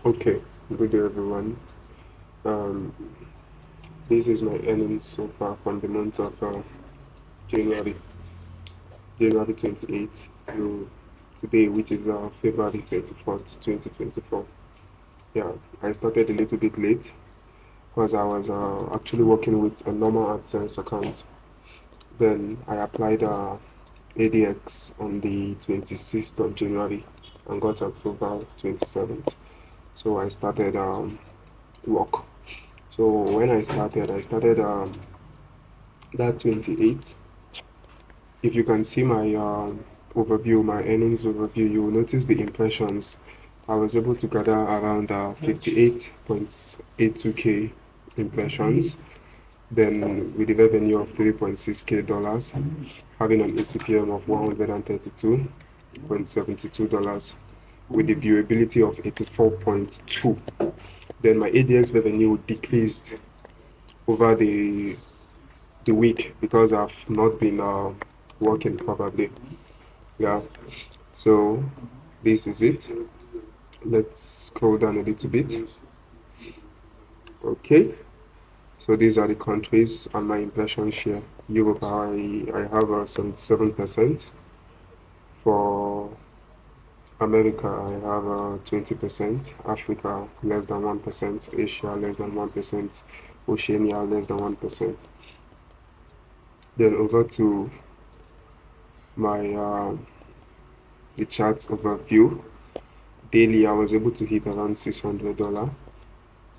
Okay, good day everyone. Um, this is my earnings so far from the month of January, January 28th to today, which is February 24th, 2024. Yeah, I started a little bit late because I was actually working with a normal AdSense account. Then I applied ADX on the 26th of January and got approval 27th. So I started work. So when I started that 28th. If you can see my overview, my earnings overview, you will notice the impressions. I was able to gather around 58.82k impressions. Then with the revenue of 3.6k dollars, having an ACPM of $132.72 with the viewability of 84.2. Then my ADX revenue decreased over the week because I've not been working probably. Yeah, so this is it. Let's scroll down a little bit. Okay, so these are the countries and my impression share. Europe, I have 77%. For America, I have 20%. Africa, less than 1%. Asia, less than 1%. Oceania, less than 1%. Then over to my the charts overview. Daily, I was able to hit around $600.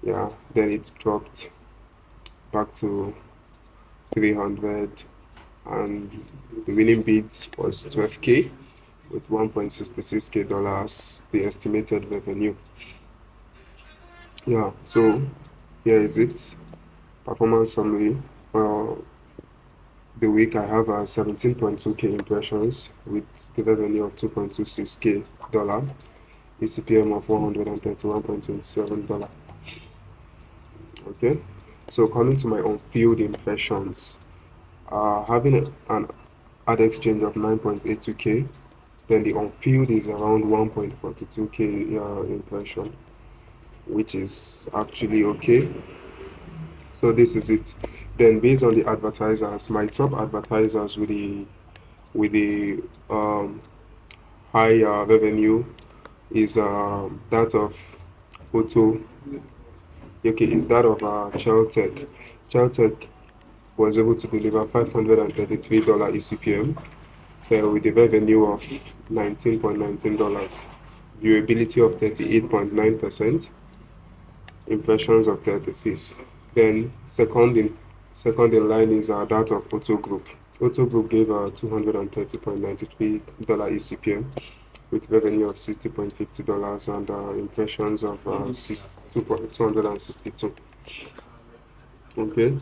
Yeah, then it dropped back to 300, and the winning bids was 12k with 1.66k dollars, the estimated revenue. Yeah, so here is it. Performance summary. For the week, I have 17.2k impressions with the revenue of 2.26k dollar, ECPM of $131.27. Okay, so coming to my unfilled impressions, having an ad exchange of 9.82k, then the unfilled is around 1.42k impression, which is actually okay. So this is it. Then based on the advertisers, my top advertisers with the high revenue is that of Auto. Okay, is that of Cheltech. Cheltech was able to deliver $533 ECPM with a revenue of $19.19, viewability of 38.9%, impressions of 36. Then second in line is that of Auto Group. Auto Group gave $230.93 ECPM with revenue of $60.50 and impressions of 262. Okay,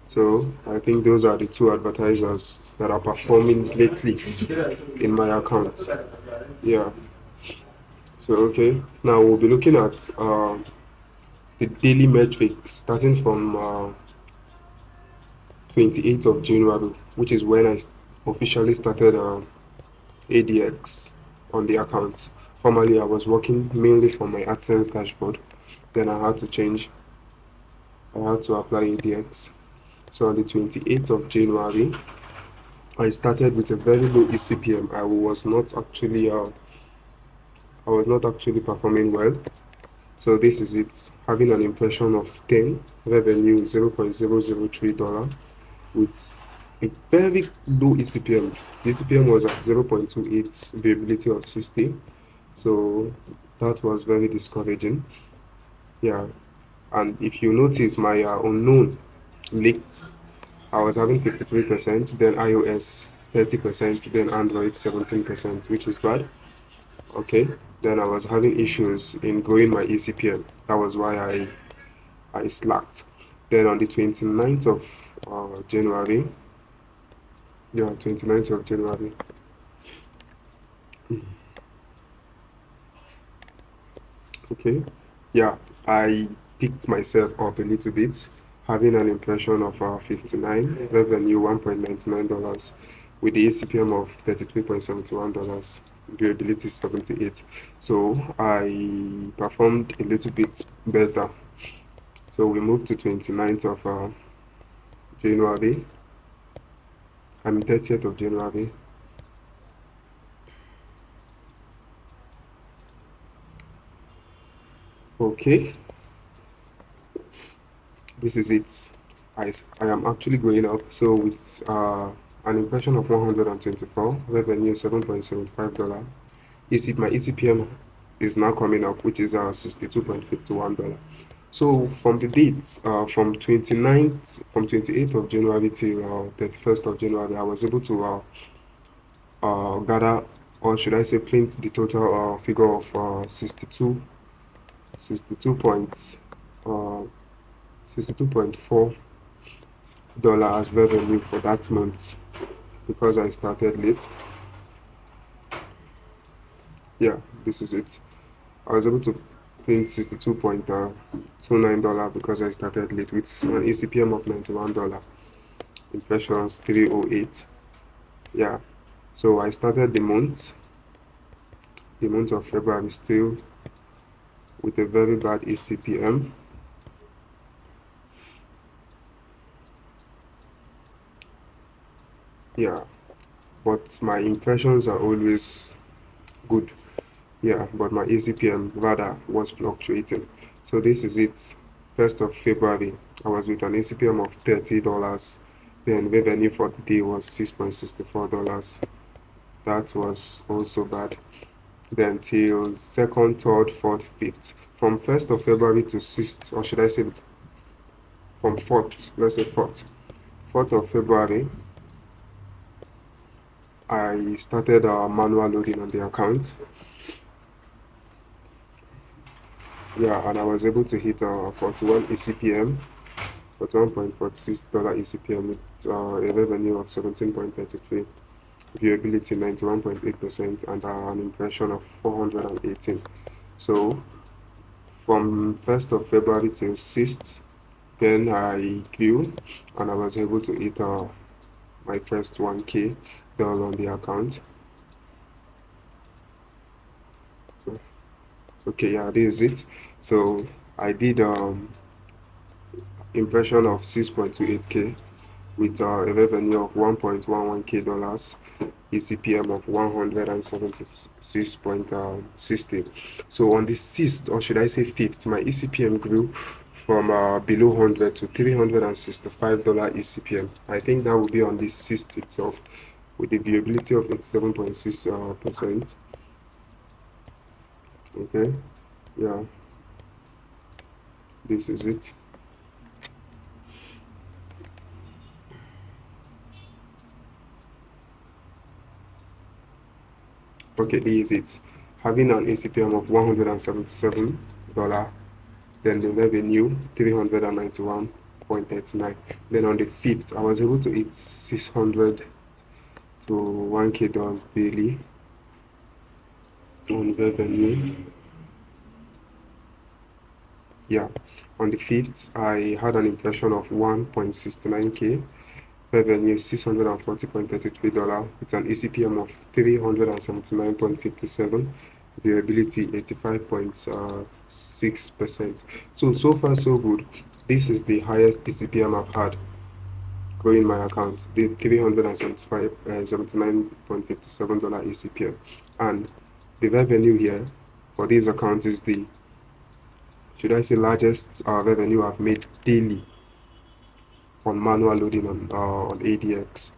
so I think those are the two advertisers that are performing lately in my account. Yeah. So okay, now we'll be looking at the daily metrics starting from 28th of January, which is when I officially started ADX on the account. Formerly, I was working mainly from my AdSense dashboard. Then I had to change. I had to apply ADX. So on the 28th of January, I started with a very low ECPM. I was not actually performing well. So this is it. Having an impression of 10, revenue $0.003 with a very low ECPM. The ECPM was at 0.28, viability of 60. So that was very discouraging. Yeah. And if you notice, my unknown leaked. I was having 53%, then iOS 30%, then Android 17%, which is bad. Okay. Then I was having issues in growing my ECPM. That was why I slacked. Then on the 29th of January, yeah, 29th of January, okay, yeah, I picked myself up a little bit, having an impression of 59, revenue $1.99, with the ACPM of $33.71, viewability 78. So I performed a little bit better. So we moved to 29th of January. 30th of January. Okay, this is it. I am actually going up. So with an impression of 124, revenue $7.75. My ECPM is now coming up, which is $62.51. So from the dates, from 28th of January till 31st of January, I was able to gather, or should I say print the total figure of 62 points, $62.4 as revenue for that month, because I started late. Yeah, this is it. I was able to print $62.29 because I started late with an ECPM of $91. Impressions 308. Yeah, so I started the month of February still with a very bad ECPM. Yeah, but my impressions are always good. Yeah, but my ECPM rather was fluctuating. So this is it. 1st of February, I was with an ECPM of $30. Then revenue for the day was $6.64. That was also bad. Then till 2nd, 3rd, 4th, 5th. From 1st of February to 6th, or should I say from 4th, let's say 4th. 4th of February, I started manual loading on the account. Yeah, and I was able to hit 41 ECPM, $41.46 ECPM with a revenue of 17.33, viewability 91.8%, and an impression of 418. So from 1st of February till 6th, then I grew and I was able to hit my first 1K on the account. Okay, yeah, this is it. So I did impression of 6.28K with a revenue of $1.11K, ECPM of 176.60. So on the 6th, or should I say 5th, my ECPM grew from below 100 to $365 ECPM. I think that will be on the 6th itself with the viewability of 87.6%. Okay, yeah, this is it. Okay, this is it. Having an ECPM of $177, then the revenue 391.39. Then on the 5th, I was able to hit 600 to 1K dollars daily on revenue. Yeah, on the 5th, I had an impression of 1.69K, revenue $640.33 with an ECPM of 379.57, viewability 85.6%. So far so good. This is the highest ECPM I've had growing my account, the $379.57 ECPM, and the revenue here for this account is the, should I say, largest revenue I've made daily on manual loading on ADX.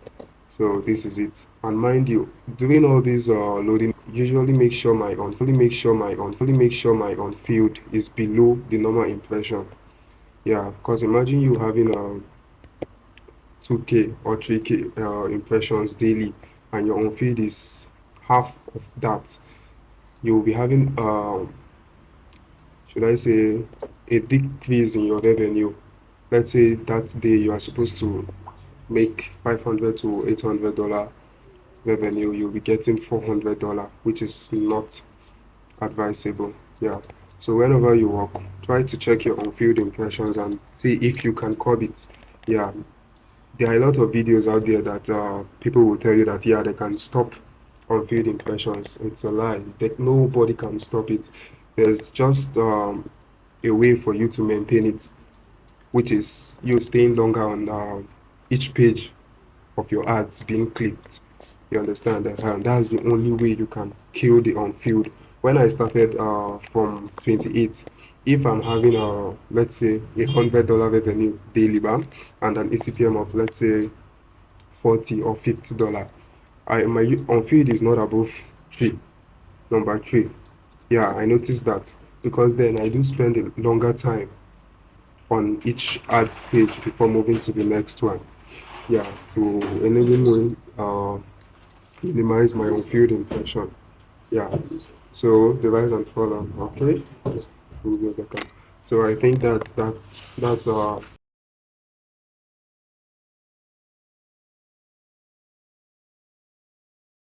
So this is it. And mind you, doing all this loading, usually make sure my unfilled is below the normal impression. Yeah, because imagine you having 2K or 3K impressions daily, and your unfilled is half of that. You will be having should I say, a decrease in your revenue. Let's say that day you are supposed to make $500 to $800 revenue, you'll be getting $400, which is not advisable. Yeah. So whenever you work, try to check your unfilled impressions and see if you can curb it. Yeah. there are a lot of videos out there that people will tell you that yeah, they can stop unfilled impressions. It's a lie. That nobody can stop it. There's just a way for you to maintain it, which is you staying longer on each page of your ads being clicked. You understand that? That's the only way you can kill the unfilled. When I started from 28, if I'm having let's say $100 revenue daily, bam, and an ECPM of let's say 40 or $50, my unfilled is not above three. Number three, yeah, I noticed that because then I do spend a longer time on each ads page before moving to the next one. Yeah, to enable me minimize my unfilled impression. Yeah, so divide and follow. Okay, we'll get back up. So I think that's